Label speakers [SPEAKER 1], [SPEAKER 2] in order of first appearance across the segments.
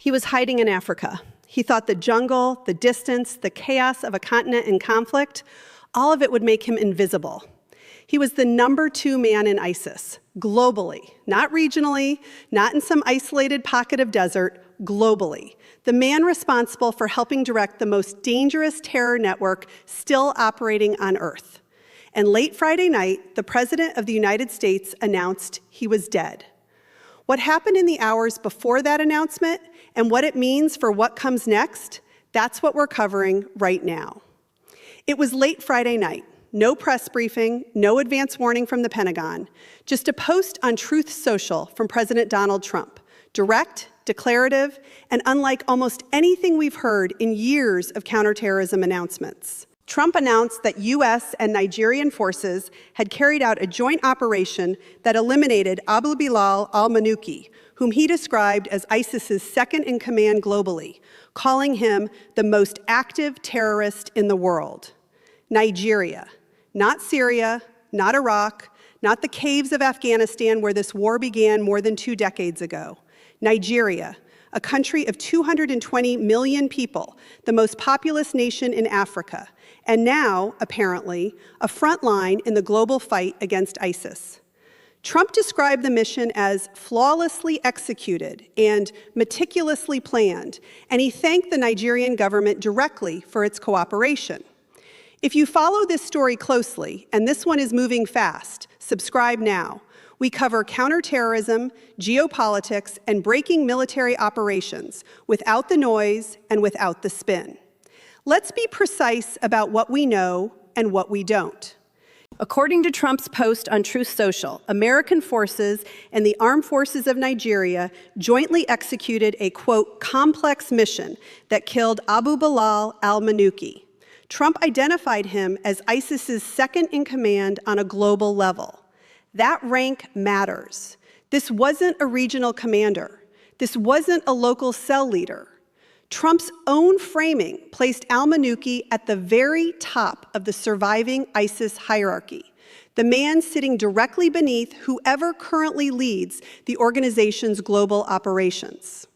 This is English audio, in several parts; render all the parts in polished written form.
[SPEAKER 1] He was hiding in Africa. He thought the jungle, the distance, the chaos of a continent in conflict, all of it would make him invisible. He was the #2 man in ISIS, globally, not regionally, not in some isolated pocket of desert, globally. The man responsible for helping direct the most dangerous terror network still operating on Earth. And late Friday night, the President of the United States announced he was dead. What happened in the hours before that announcement and what it means for what comes next, that's what we're covering right now. It was late Friday night. No press briefing, no advance warning from the Pentagon, just a post on Truth Social from President Donald Trump. Direct, declarative, and unlike almost anything we've heard in years of counterterrorism announcements. Trump announced that U.S. and Nigerian forces had carried out a joint operation that eliminated Abu-Bilal al-Minuki, whom he described as ISIS's second-in-command globally, calling him the most active terrorist in the world. Nigeria. Not Syria, not Iraq, not the caves of Afghanistan where this war began more than 2 decades ago. Nigeria, a country of 220 million people, the most populous nation in Africa, and now, apparently, a front line in the global fight against ISIS. Trump described the mission as flawlessly executed and meticulously planned, and he thanked the Nigerian government directly for its cooperation. If you follow this story closely, and this one is moving fast, subscribe now. We cover counterterrorism, geopolitics, and breaking military operations without the noise and without the spin. Let's be precise about what we know and what we don't. According to Trump's post on Truth Social, American forces and the armed forces of Nigeria jointly executed a, quote, complex mission that killed Abu-Bilal al-Minuki. Trump identified him as ISIS's second-in-command on a global level. That rank matters. This wasn't a regional commander. This wasn't a local cell leader. Trump's own framing placed al-Minuki at the very top of the surviving ISIS hierarchy, the man sitting directly beneath whoever currently leads the organization's global operations.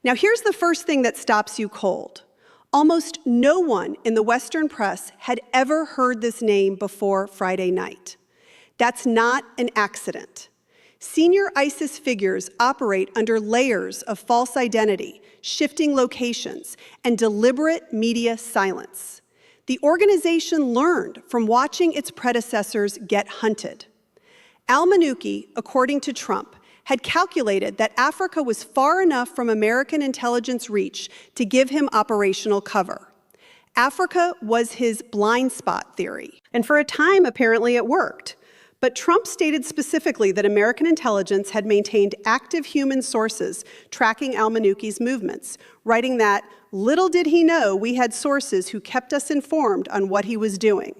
[SPEAKER 1] Now, here's the first thing that stops you cold. Almost no one in the Western press had ever heard this name before Friday night. That's not an accident. Senior ISIS figures operate under layers of false identity, shifting locations, and deliberate media silence. The organization learned from watching its predecessors get hunted. Al-Minuki, according to Trump, had calculated that Africa was far enough from American intelligence reach to give him operational cover. Africa was his blind spot theory, and for a time, apparently, it worked. But Trump stated specifically that American intelligence had maintained active human sources tracking al-Minuki's movements, writing that, little did he know we had sources who kept us informed on what he was doing.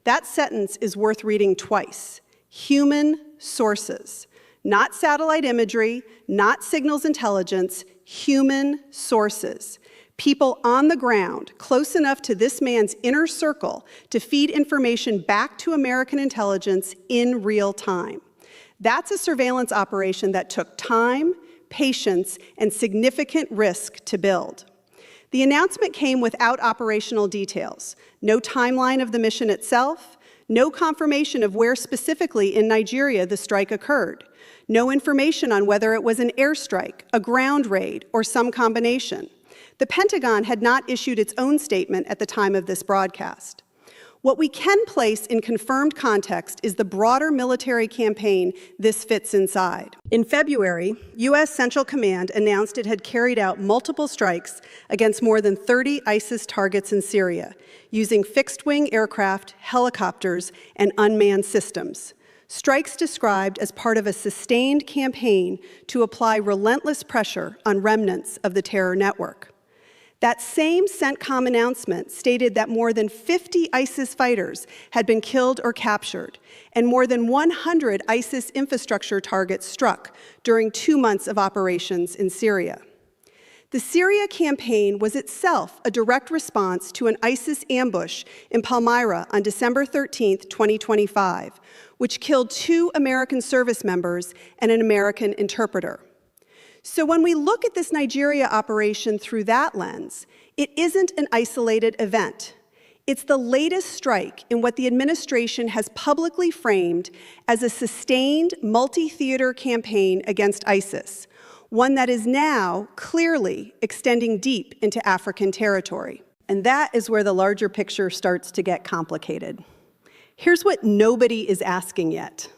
[SPEAKER 1] That sentence is worth reading twice. Human sources. Not satellite imagery, not signals intelligence, human sources. People on the ground, close enough to this man's inner circle to feed information back to American intelligence in real time. That's a surveillance operation that took time, patience, and significant risk to build. The announcement came without operational details, no timeline of the mission itself, no confirmation of where specifically in Nigeria the strike occurred, no information on whether it was an airstrike, a ground raid, or some combination. The Pentagon had not issued its own statement at the time of this broadcast. What we can place in confirmed context is the broader military campaign this fits inside. In February, U.S. Central Command announced it had carried out multiple strikes against more than 30 ISIS targets in Syria, using fixed-wing aircraft, helicopters, and unmanned systems. Strikes described as part of a sustained campaign to apply relentless pressure on remnants of the terror network. That same CENTCOM announcement stated that more than 50 ISIS fighters had been killed or captured, and more than 100 ISIS infrastructure targets struck during 2 months of operations in Syria. The Syria campaign was itself a direct response to an ISIS ambush in Palmyra on December 13, 2025, which killed 2 American service members and an American interpreter. So when we look at this Nigeria operation through that lens, it isn't an isolated event. It's the latest strike in what the administration has publicly framed as a sustained multi-theater campaign against ISIS, one that is now clearly extending deep into African territory. And that is where the larger picture starts to get complicated. Here's what nobody is asking yet.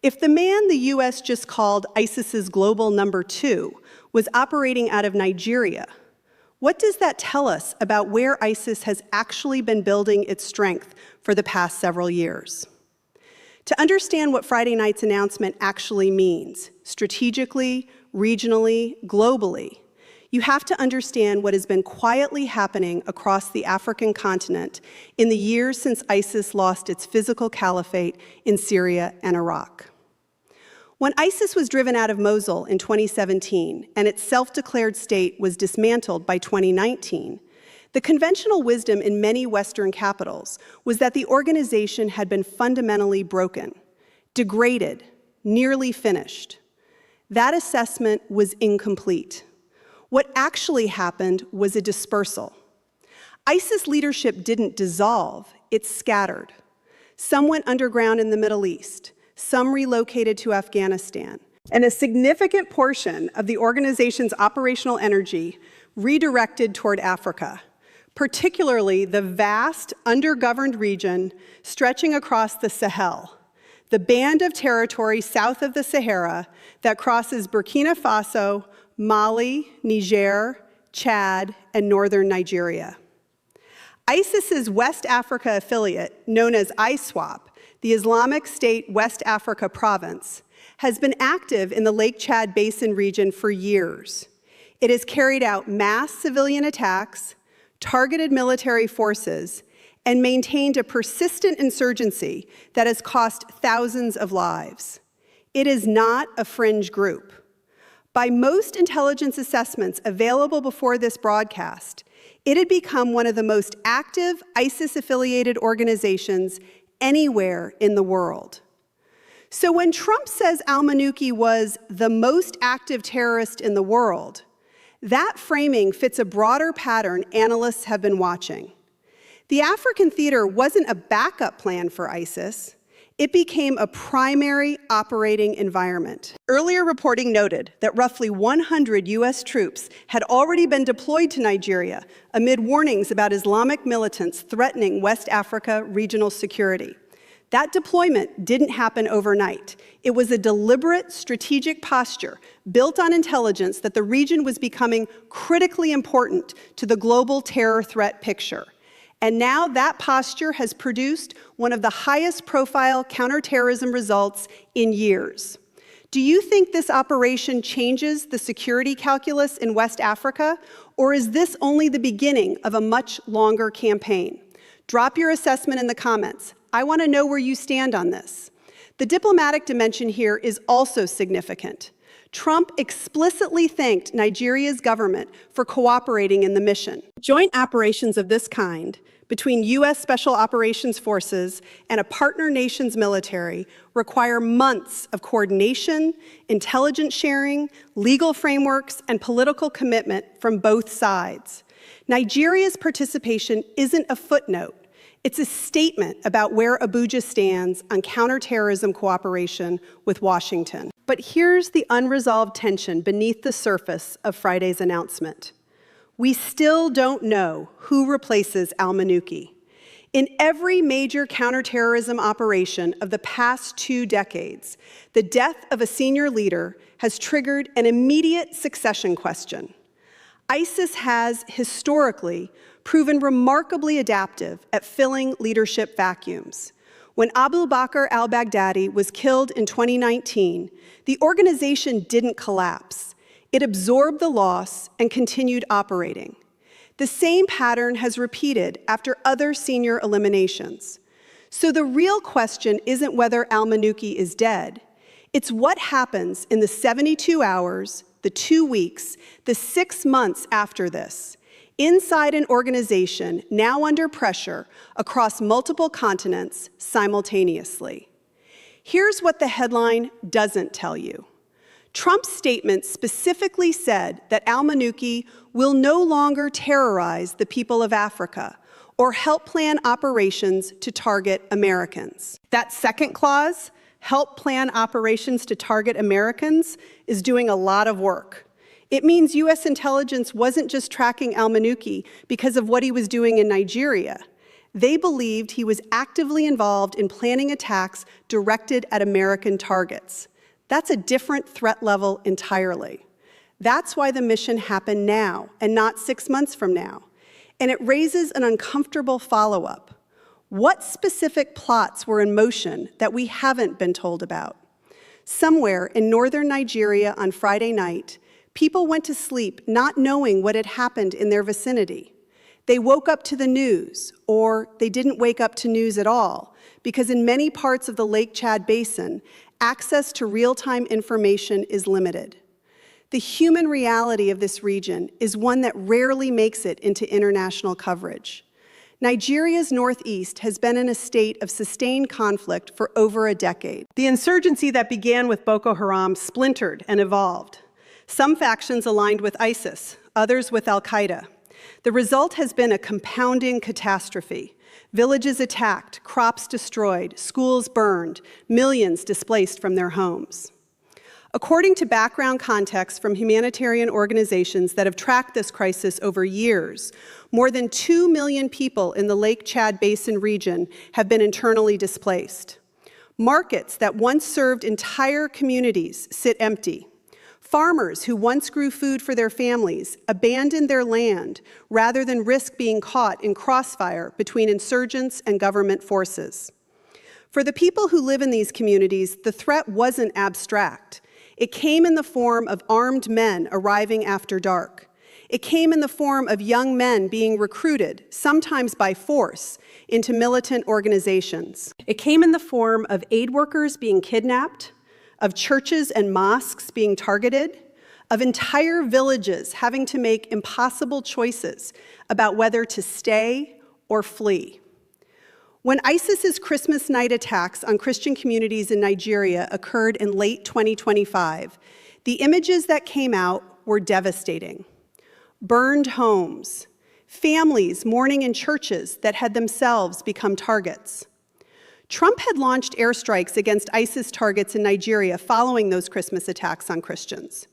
[SPEAKER 1] If the man the US just called ISIS's global number 2 was operating out of Nigeria, what does that tell us about where ISIS has actually been building its strength for the past several years? To understand what Friday night's announcement actually means, strategically, regionally, globally, you have to understand what has been quietly happening across the African continent in the years since ISIS lost its physical caliphate in Syria and Iraq. When ISIS was driven out of Mosul in 2017 and its self-declared state was dismantled by 2019, the conventional wisdom in many Western capitals was that the organization had been fundamentally broken, degraded, nearly finished. That assessment was incomplete. What actually happened was a dispersal. ISIS leadership didn't dissolve, it scattered. Some went underground in the Middle East. Some relocated to Afghanistan, and a significant portion of the organization's operational energy redirected toward Africa, particularly the vast, undergoverned region stretching across the Sahel, the band of territory south of the Sahara that crosses Burkina Faso, Mali, Niger, Chad, and northern Nigeria. ISIS's West Africa affiliate, known as ISWAP, the Islamic State West Africa Province, has been active in the Lake Chad Basin region for years. It has carried out mass civilian attacks, targeted military forces, and maintained a persistent insurgency that has cost thousands of lives. It is not a fringe group. By most intelligence assessments available before this broadcast, it had become one of the most active ISIS-affiliated organizations anywhere in the world. So when Trump says al-Minuki was the most active terrorist in the world, that framing fits a broader pattern analysts have been watching. The African theater wasn't a backup plan for ISIS. It became a primary operating environment. Earlier reporting noted that roughly 100 US troops had already been deployed to Nigeria amid warnings about Islamic militants threatening West Africa regional security. That deployment didn't happen overnight. It was a deliberate strategic posture built on intelligence that the region was becoming critically important to the global terror threat picture. And now that posture has produced one of the highest profile counterterrorism results in years. Do you think this operation changes the security calculus in West Africa, or is this only the beginning of a much longer campaign? Drop your assessment in the comments. I want to know where you stand on this. The diplomatic dimension here is also significant. Trump explicitly thanked Nigeria's government for cooperating in the mission. Joint operations of this kind between U.S. Special Operations Forces and a partner nation's military require months of coordination, intelligence sharing, legal frameworks, and political commitment from both sides. Nigeria's participation isn't a footnote. It's a statement about where Abuja stands on counterterrorism cooperation with Washington. But here's the unresolved tension beneath the surface of Friday's announcement. We still don't know who replaces al-Minuki. In every major counterterrorism operation of the past 2 decades, the death of a senior leader has triggered an immediate succession question. ISIS has historically proven remarkably adaptive at filling leadership vacuums. When Abu Bakr al-Baghdadi was killed in 2019, the organization didn't collapse. It absorbed the loss and continued operating. The same pattern has repeated after other senior eliminations. So the real question isn't whether al-Minuki is dead. It's what happens in the 72 hours, the 2 weeks, the 6 months after this, inside an organization now under pressure across multiple continents simultaneously. Here's what the headline doesn't tell you. Trump's statement specifically said that al-Minuki will no longer terrorize the people of Africa or help plan operations to target Americans. That second clause, help plan operations to target Americans, is doing a lot of work. It means U.S. intelligence wasn't just tracking al-Minuki because of what he was doing in Nigeria. They believed he was actively involved in planning attacks directed at American targets. That's a different threat level entirely. That's why the mission happened now and not 6 months from now. And it raises an uncomfortable follow-up. What specific plots were in motion that we haven't been told about? Somewhere in northern Nigeria on Friday night, people went to sleep not knowing what had happened in their vicinity. They woke up to the news, or they didn't wake up to news at all, because in many parts of the Lake Chad Basin, access to real-time information is limited. The human reality of this region is one that rarely makes it into international coverage. Nigeria's northeast has been in a state of sustained conflict for over a decade. The insurgency that began with Boko Haram splintered and evolved. Some factions aligned with ISIS, others with al-Qaeda. The result has been a compounding catastrophe. Villages attacked, crops destroyed, schools burned, millions displaced from their homes. According to background context from humanitarian organizations that have tracked this crisis over years, more than 2 million people in the Lake Chad Basin region have been internally displaced. Markets that once served entire communities sit empty. Farmers who once grew food for their families abandoned their land rather than risk being caught in crossfire between insurgents and government forces. For the people who live in these communities, the threat wasn't abstract. It came in the form of armed men arriving after dark. It came in the form of young men being recruited, sometimes by force, into militant organizations. It came in the form of aid workers being kidnapped, of churches and mosques being targeted, of entire villages having to make impossible choices about whether to stay or flee. When ISIS's Christmas night attacks on Christian communities in Nigeria occurred in late 2025, the images that came out were devastating. Burned homes, families mourning in churches that had themselves become targets. Trump had launched airstrikes against ISIS targets in Nigeria following those Christmas attacks on Christians.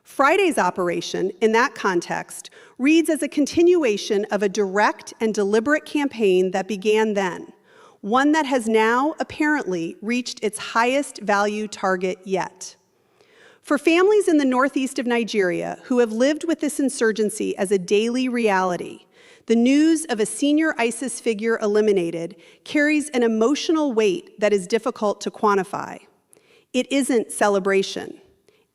[SPEAKER 1] Friday's operation, in that context, reads as a continuation of a direct and deliberate campaign that began then, one that has now apparently reached its highest value target yet. For families in the northeast of Nigeria who have lived with this insurgency as a daily reality, the news of a senior ISIS figure eliminated carries an emotional weight that is difficult to quantify. It isn't celebration.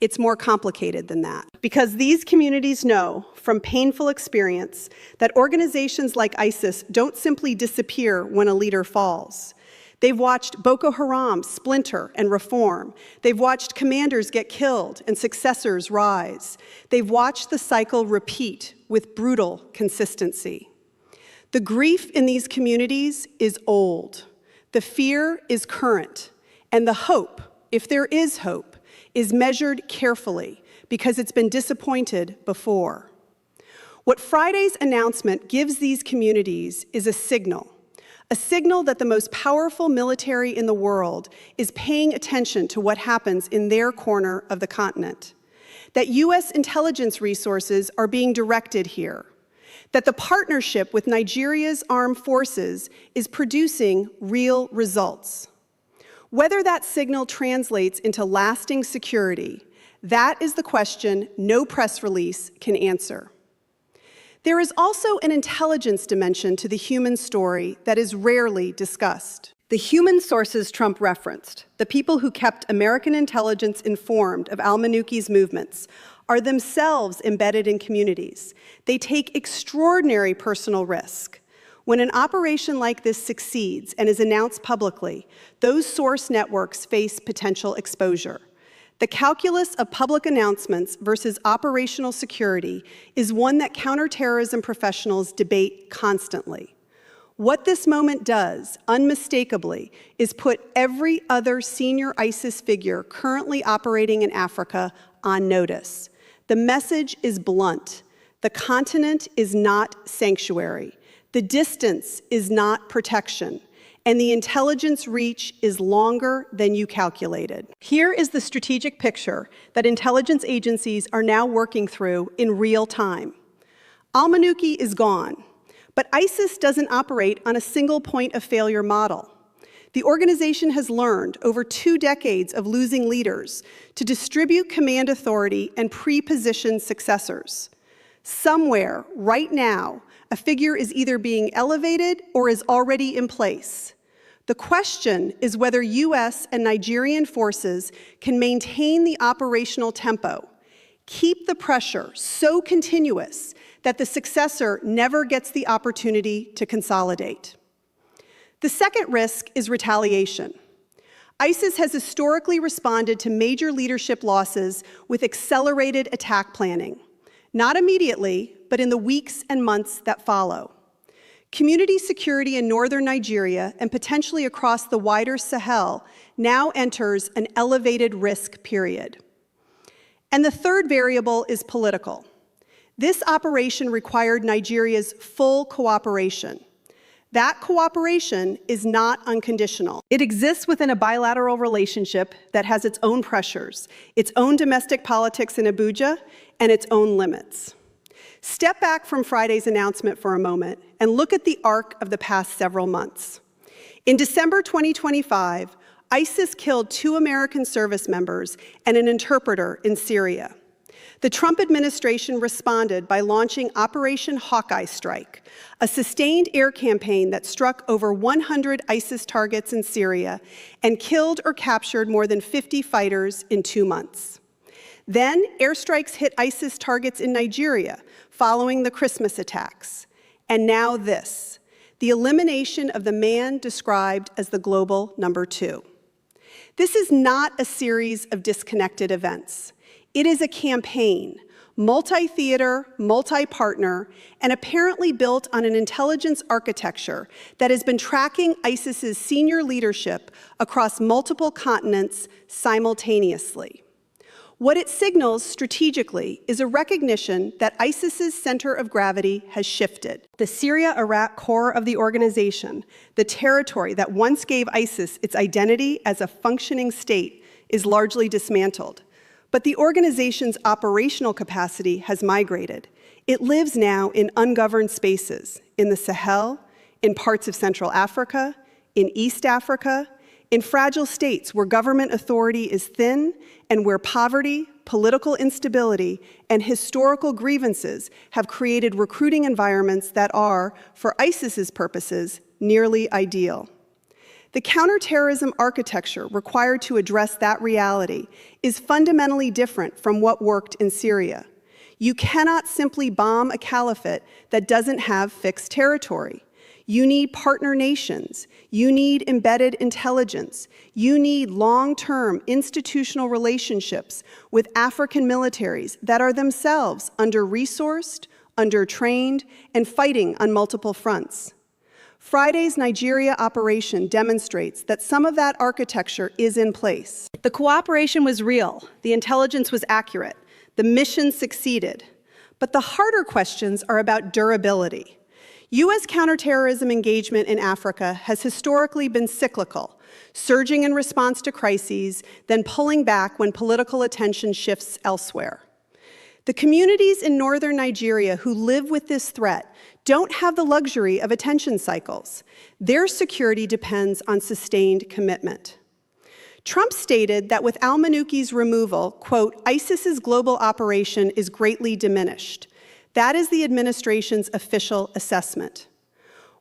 [SPEAKER 1] It's more complicated than that. Because these communities know from painful experience that organizations like ISIS don't simply disappear when a leader falls. They've watched Boko Haram splinter and reform. They've watched commanders get killed and successors rise. They've watched the cycle repeat with brutal consistency. The grief in these communities is old. The fear is current. And the hope, if there is hope, is measured carefully because it's been disappointed before. What Friday's announcement gives these communities is a signal that the most powerful military in the world is paying attention to what happens in their corner of the continent, that U.S. intelligence resources are being directed here, that the partnership with Nigeria's armed forces is producing real results. Whether that signal translates into lasting security, that is the question no press release can answer. There is also an intelligence dimension to the human story that is rarely discussed. The human sources Trump referenced, the people who kept American intelligence informed of al-Minuki's movements, are themselves embedded in communities. They take extraordinary personal risk. When an operation like this succeeds and is announced publicly, those source networks face potential exposure. The calculus of public announcements versus operational security is one that counterterrorism professionals debate constantly. What this moment does, unmistakably, is put every other senior ISIS figure currently operating in Africa on notice. The message is blunt. The continent is not sanctuary. The distance is not protection. And the intelligence reach is longer than you calculated. Here is the strategic picture that intelligence agencies are now working through in real time. Al-Minuki is gone, but ISIS doesn't operate on a single point of failure model. The organization has learned over 2 decades of losing leaders to distribute command authority and pre-position successors. Somewhere, right now, a figure is either being elevated or is already in place. The question is whether US and Nigerian forces can maintain the operational tempo, keep the pressure so continuous that the successor never gets the opportunity to consolidate. The second risk is retaliation. ISIS has historically responded to major leadership losses with accelerated attack planning, not immediately, but in the weeks and months that follow. Community security in northern Nigeria and potentially across the wider Sahel now enters an elevated risk period. And the third variable is political. This operation required Nigeria's full cooperation. That cooperation is not unconditional. It exists within a bilateral relationship that has its own pressures, its own domestic politics in Abuja, and its own limits. Step back from Friday's announcement for a moment and look at the arc of the past several months. In December 2025, ISIS killed 2 American service members and an interpreter in Syria. The Trump administration responded by launching Operation Hawkeye Strike, a sustained air campaign that struck over 100 ISIS targets in Syria and killed or captured more than 50 fighters in 2 months. Then, airstrikes hit ISIS targets in Nigeria following the Christmas attacks. And now this, the elimination of the man described as the global number 2. This is not a series of disconnected events. It is a campaign, multi-theater, multi-partner, and apparently built on an intelligence architecture that has been tracking ISIS's senior leadership across multiple continents simultaneously. What it signals strategically is a recognition that ISIS's center of gravity has shifted. The Syria-Iraq core of the organization, the territory that once gave ISIS its identity as a functioning state, is largely dismantled. But the organization's operational capacity has migrated. It lives now in ungoverned spaces, in the Sahel, in parts of Central Africa, in East Africa, in fragile states where government authority is thin and where poverty, political instability, and historical grievances have created recruiting environments that are, for ISIS's purposes, nearly ideal. The counterterrorism architecture required to address that reality is fundamentally different from what worked in Syria. You cannot simply bomb a caliphate that doesn't have fixed territory. You need partner nations. You need embedded intelligence. You need long-term institutional relationships with African militaries that are themselves under-resourced, under-trained, and fighting on multiple fronts. Friday's Nigeria operation demonstrates that some of that architecture is in place. The cooperation was real. The intelligence was accurate. The mission succeeded. But the harder questions are about durability. U.S. counterterrorism engagement in Africa has historically been cyclical, surging in response to crises, then pulling back when political attention shifts elsewhere. The communities in northern Nigeria who live with this threat don't have the luxury of attention cycles. Their security depends on sustained commitment. Trump stated that with al-Minuki's removal, quote, ISIS's global operation is greatly diminished. That is the administration's official assessment.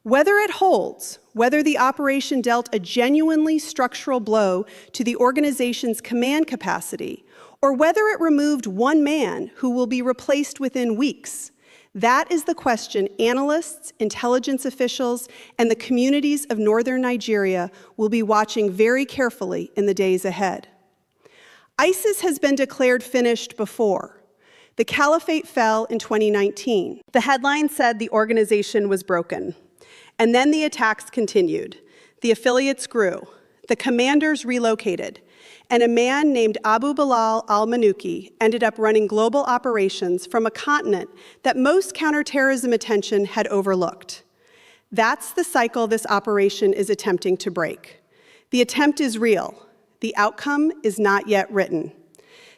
[SPEAKER 1] Whether it holds, whether the operation dealt a genuinely structural blow to the organization's command capacity, or whether it removed one man who will be replaced within weeks, that is the question analysts, intelligence officials, and the communities of northern Nigeria will be watching very carefully in the days ahead. ISIS has been declared finished before. The caliphate fell in 2019. The headline said the organization was broken. And then the attacks continued. The affiliates grew. The commanders relocated. And a man named Abu-Bilal al-Minuki ended up running global operations from a continent that most counterterrorism attention had overlooked. That's the cycle this operation is attempting to break. The attempt is real. The outcome is not yet written.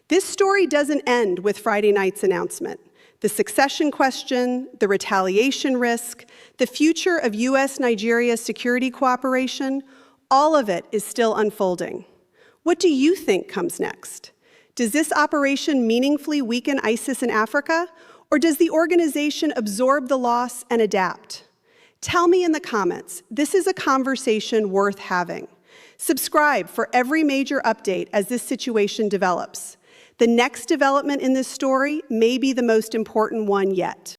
[SPEAKER 1] This story doesn't end with Friday night's announcement. The succession question, the retaliation risk, the future of US-Nigeria security cooperation, all of it is still unfolding. What do you think comes next? Does this operation meaningfully weaken ISIS in Africa, or does the organization absorb the loss and adapt? Tell me in the comments. This is a conversation worth having. Subscribe for every major update as this situation develops. The next development in this story may be the most important one yet.